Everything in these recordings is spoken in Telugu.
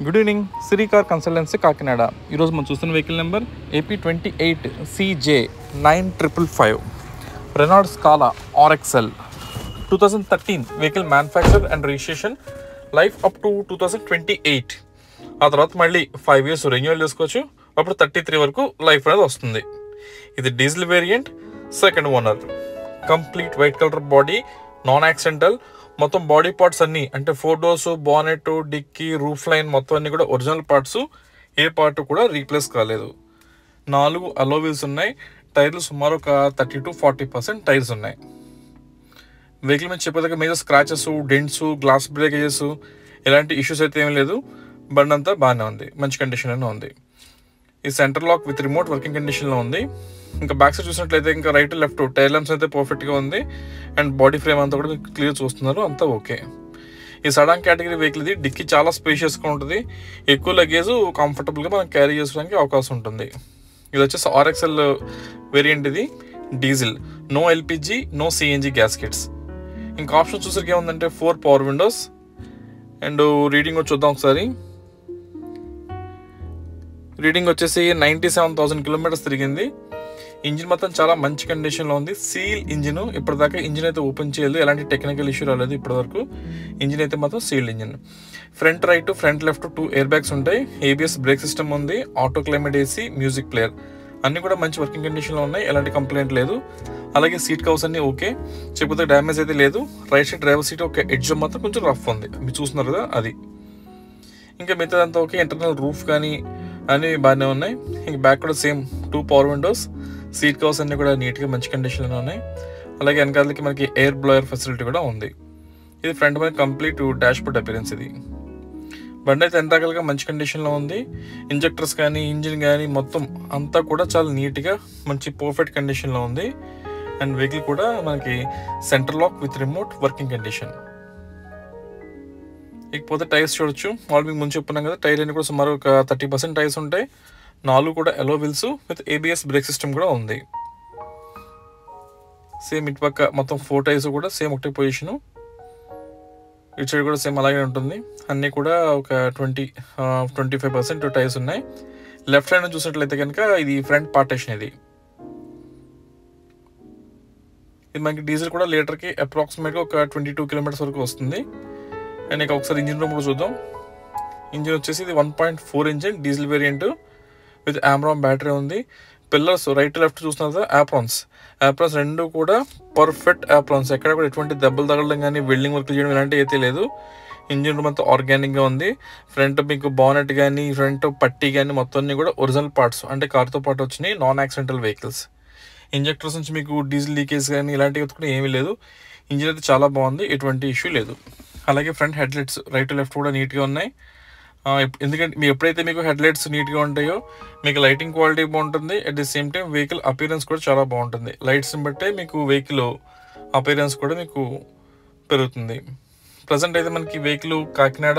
Good evening, Siri car consultancy Kakinada. ఈరోజు మనం చూస్తున్న vehicle number AP28 CJ 9555 Renault Scala RXL 2013 vehicle manufacture and registration, life up to 2028. ఆ తర్వాత మళ్ళీ 5 years రెన్యూవల్ చేసుకోవచ్చు. అప్పుడు 33 వరకు లైఫ్ అనేది వస్తుంది. ఇది diesel variant, second owner, complete white colour body, non accidental. మొత్తం బాడీ పార్ట్స్ అన్నీ అంటే 4 doors, bonnet, dickey, roof line మొత్తం అన్నీ కూడా ఒరిజినల్ పార్ట్స్. ఏ పార్ట్ కూడా రీప్లేస్ కాలేదు. 4 అలో వీల్స్ ఉన్నాయి. టైర్లు సుమారు ఒక 30 to 40% టైర్స్ ఉన్నాయి. వెహికల్ మీద చెప్పేదాకా మీద స్క్రాచెస్, డెంట్స్, గ్లాస్ బ్రేకేజెస్ ఇలాంటి ఇష్యూస్ అయితే ఏమీ లేదు. బండి అంతా బాగానే ఉంది, మంచి కండిషన్లోనే ఉంది. ఈ centre lock with remote working కండిషన్లో ఉంది. ఇంకా బ్యాక్ సైడ్ చూసినట్లయితే ఇంకా రైట్ లెఫ్ట్ టైర్ ల్యాంప్స్ అయితే పర్ఫెక్ట్గా ఉంది. అండ్ బాడీ ఫ్రేమ్ అంతా కూడా మీకు క్లియర్ చూస్తున్నారు, అంతా ఓకే. ఈ సడాన్ కేటగిరీ వెహికల్ ఇది. డిక్కీ చాలా స్పేషియస్గా ఉంటుంది. ఎక్కువ లగేజ్ కంఫర్టబుల్గా మనం క్యారీ చేసుకోవడానికి అవకాశం ఉంటుంది. ఇది వచ్చేసి RXL వేరియంట్. ఇది diesel, no LPG, no CNG gaskets. ఇంకా ఆప్షన్ చూసరికి ఏముందంటే 4 పవర్ విండోస్. అండ్ రీడింగ్ వచ్చి చూద్దాం ఒకసారి. రీడింగ్ వచ్చేసి 97,000 kilometers తిరిగింది. ఇంజిన్ మొత్తం చాలా మంచి కండిషన్లో ఉంది. Seal engine. ఇప్పటిదాకా ఇంజిన్ అయితే ఓపెన్ చేయలేదు, ఎలాంటి టెక్నికల్ ఇష్యూ రాలేదు ఇప్పటివరకు. ఇంజిన్ అయితే మాత్రం sealed engine. Front right, front left 2 air bags ఉంటాయి. ABS బ్రేక్ సిస్టమ్ ఉంది. Auto climate AC, music player అన్నీ కూడా మంచి వర్కింగ్ కండిషన్లో ఉన్నాయి. ఎలాంటి కంప్లైంట్ లేదు. అలాగే సీట్ కవర్స్ అన్నీ ఓకే, చెప్పితే డ్యామేజ్ అయితే లేదు. రైట్ సైడ్ డ్రైవర్ సీట్ ఒక ఎడ్జ్ మాత్రం కొంచెం రఫ్ ఉంది, మీరు చూస్తున్నారు కదా అది. ఇంకా మిగతాదంతా ఓకే. ఇంటర్నల్ రూఫ్ కానీ అన్నీ బాగానే ఉన్నాయి. ఇంక బ్యాక్ కూడా same 2 power Windows. Seat covers అన్నీ కూడా నీట్గా మంచి కండిషన్లో ఉన్నాయి. అలాగే వెనకాలకి మనకి ఎయిర్ బ్లోయర్ ఫెసిలిటీ కూడా ఉంది. ఇది ఫ్రంట్ మీద కంప్లీట్ డాష్ బోర్డ్ అపిరెన్స్. ఇది బండి అయితే ఎంత రకాలుగా మంచి కండిషన్లో ఉంది. ఇంజెక్టర్స్ కానీ ఇంజిన్ కానీ మొత్తం అంతా కూడా చాలా నీట్గా మంచి పర్ఫెక్ట్ కండిషన్లో ఉంది. అండ్ వెహికల్ కూడా మనకి centre lock with remote working condition. ఇకపోతే టైర్స్ చూడొచ్చు. వాళ్ళు మీకు ముందు చెప్పుకున్నాం కదా, టైర్ అన్ని కూడా సుమారు ఒక 30% టైర్స్ ఉంటాయి. 4 కూడా ఎలో wheels with ABS break system కూడా ఉంది. సేమ్ ఇటు పక్క మొత్తం 4 టైర్స్ కూడా సేమ్ ఒకటే పొజిషను. ఇటు సైడ్ కూడా సేమ్ అలాగే ఉంటుంది. అన్నీ కూడా ఒక 20-25% టైర్స్ ఉన్నాయి. లెఫ్ట్ సైడ్ చూసినట్లయితే కనుక ఇది ఫ్రంట్ పార్టేషన్. ఇది మనకి డీజిల్ కూడా లీటర్కి అప్రాక్సిమేట్గా ఒక 22 kilometers వరకు వస్తుంది. అండ్ ఇక ఒకసారి ఇంజిన్ రూమ్ కూడా చూద్దాం. ఇంజిన్ వచ్చేసి ఇది 1.4 engine diesel variant with Amaron battery ఉంది. పిల్లర్స్ రైట్ లెఫ్ట్ చూస్తున్నారు కదా, యాప్రాన్స్ రెండు కూడా పర్ఫెక్ట్ యాప్రాన్స్. ఎక్కడ కూడా ఎటువంటి దెబ్బలు తగలడం కానీ వెల్డింగ్ వర్క్ చేయడం ఇలాంటివి అయితే లేదు. ఇంజిన్ రూమ్ అంతా ఆర్గానిక్గా ఉంది. ఫ్రంట్ మీకు బానెట్ కానీ ఫ్రంట్ పట్టీ కానీ మొత్తం అన్ని కూడా ఒరిజినల్ పార్ట్స్ అంటే కార్తో పాటు వచ్చినాయి. Non accidental vehicles. ఇంజెక్టర్స్ నుంచి మీకు డీజిల్ లీకేజ్ కానీ ఇలాంటివి కూడా ఏమీ లేదు. ఇంజిన్ అయితే చాలా బాగుంది, ఎటువంటి ఇష్యూ లేదు. అలాగే ఫ్రంట్ హెడ్లైట్స్ రైట్ లెఫ్ట్ కూడా నీట్గా ఉన్నాయి. ఎందుకంటే మీకు ఎప్పుడైతే మీకు హెడ్లైట్స్ నీట్గా ఉంటాయో మీకు లైటింగ్ క్వాలిటీ బాగుంటుంది. At the same time vehicle appearance కూడా చాలా బాగుంటుంది. లైట్స్ని బట్టే మీకు వెహికల్ అపిరెన్స్ కూడా మీకు పెరుగుతుంది. ప్రజెంట్ అయితే మనకి వెహికల్ కాకినాడ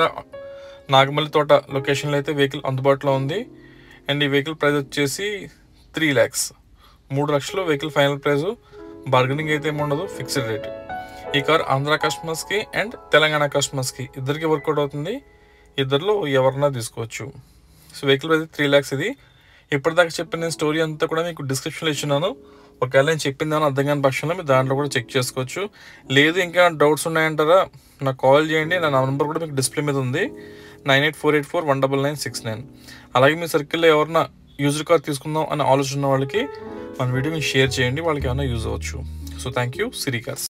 నాగమల్లి తోట లొకేషన్లో అయితే వెహికల్ అందుబాటులో ఉంది. అండ్ ఈ వెహికల్ ప్రైస్ వచ్చేసి 3 lakhs, 3 లక్షలు వెహికల్ ఫైనల్ ప్రైస్. బార్గెనింగ్ అయితే ఏమి ఉండదు, ఫిక్స్డ్ రేట్. ఈ కార్ ఆంధ్ర కస్టమర్స్కి అండ్ తెలంగాణ కస్టమర్స్కి ఇద్దరికి వర్కౌట్ అవుతుంది. ఇద్దరిలో ఎవరన్నా తీసుకోవచ్చు. సో వెహికల్ అయితే 3 lakhs. ఇది ఇప్పటిదాకా చెప్పిన నేను స్టోరీ అంతా కూడా మీకు డిస్క్రిప్షన్లో ఇచ్చినాను. ఒకవేళ నేను చెప్పిందని అర్థం కాని పక్షంలో మీరు దాంట్లో కూడా చెక్ చేసుకోవచ్చు. లేదు ఇంకా డౌట్స్ ఉన్నాయంటారా, నాకు కాల్ చేయండి. నా నెంబర్ కూడా మీకు డిస్ప్లే మీద ఉంది, 9848419969. అలాగే మీ సర్కిల్లో ఎవరన్నా యూజ్డ్ కార్ తీసుకుందాం అని ఆలోచన వాళ్ళకి మన వీడియోని షేర్ చేయండి, వాళ్ళకి ఏమైనా యూజ్ అవ్వచ్చు. So thank you. Siri cars.